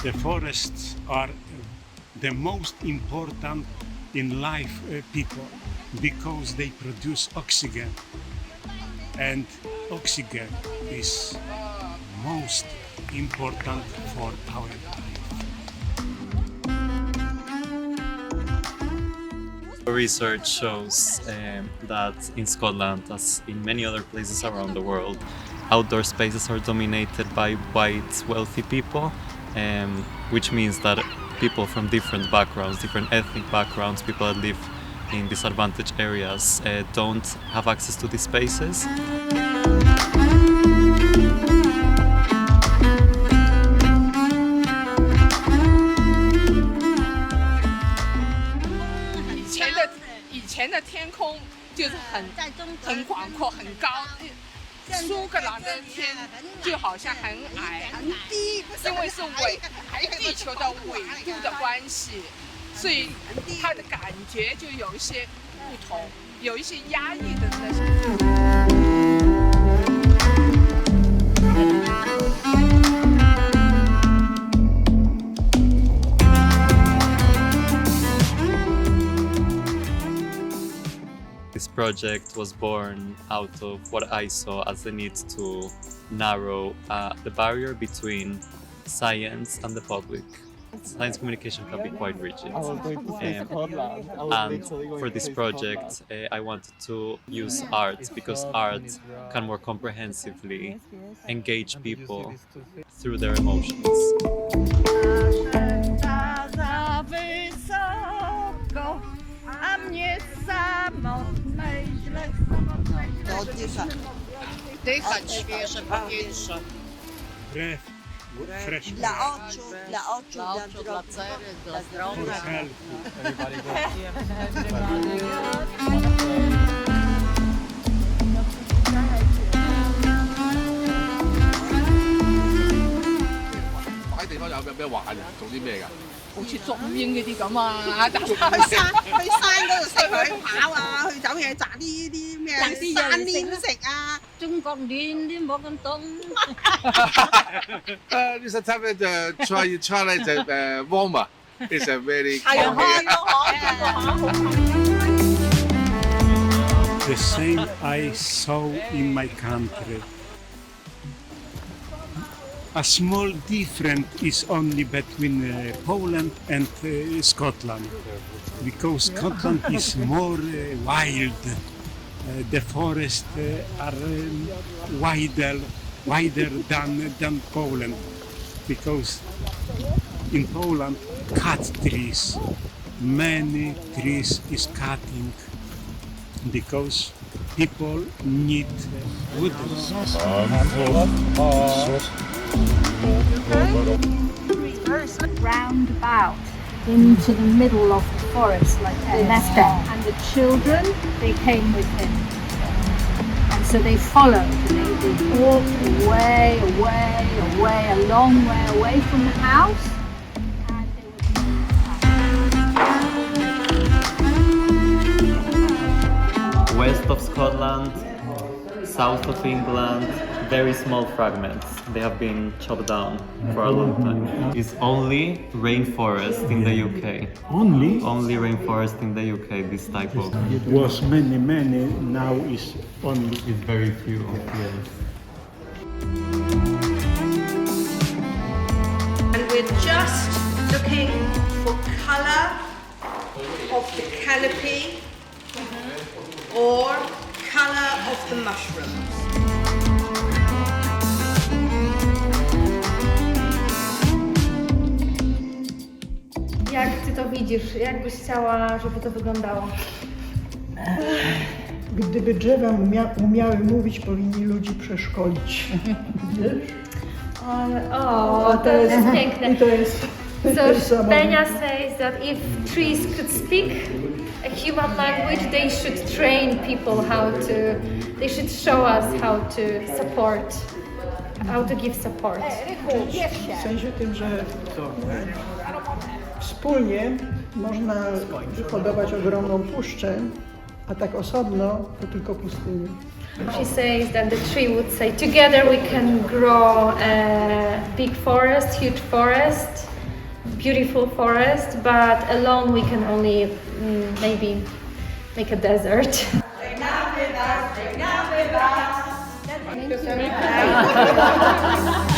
The forests are the most important in life people because they produce oxygen, and oxygen is most important for our life. Research shows that in Scotland, as in many other places around the world, outdoor spaces are dominated by white, wealthy people, which means that people from different backgrounds, different ethnic backgrounds, people that live in disadvantaged areas don't have access to these spaces.以前的天空就是很广阔、很高，苏格兰的天就好像很矮、很低，因为是地球的纬度的关系，所以它的感觉就有一些不同，有一些压抑的那些。This project was born out of what I saw as the need to narrow the barrier between science and the public. Science communication can be quite rigid. And for this project, I wanted to use art because art can more comprehensively engage people through their emotions. Dýchać świeże powietrze. Breath, fresh Dla breath oczu, dla cery, dla for zdrowia. health. Ở 好似種鷹嗰啲咁啊，去山嗰度食佢跑啊，去走嘢摘啲咩山蓮食啊。中國暖啲冇咁凍。This time try it warmer. It's a very 係啊，The same I saw in my country. A small difference is only between Poland and Scotland, because Scotland is more wild. The forests are wider than Poland, because in Poland cut trees, many trees is cutting because people need wood. Roundabout into the middle of the forest like this. And the children, they came with him. And so they followed. They walked away, a long way away from the house. And they would West of Scotland, south of England, very small fragments. They have been chopped down for a long time. It's only rainforest in the UK. Only rainforest in the UK, this type of. It was many, now is only. It's very few, yes. And we're just looking for colour of the canopy or colour of the mushrooms. Jak ty to widzisz? Jak byś chciała, żeby to wyglądało? Gdyby drzewa umiały mówić, powinni ludzi przeszkolić. Wiesz? To jest piękne. I to jest So Benia says that if trees could speak a human language, they should train people they should show us how to give support. w sensie tym, że wspólnie można wyhodować ogromną puszczę, a tak osobno to tylko pustynię. She says that the tree would say, together we can grow a big forest, huge forest, beautiful forest, but alone we can only maybe make a desert. Thank you.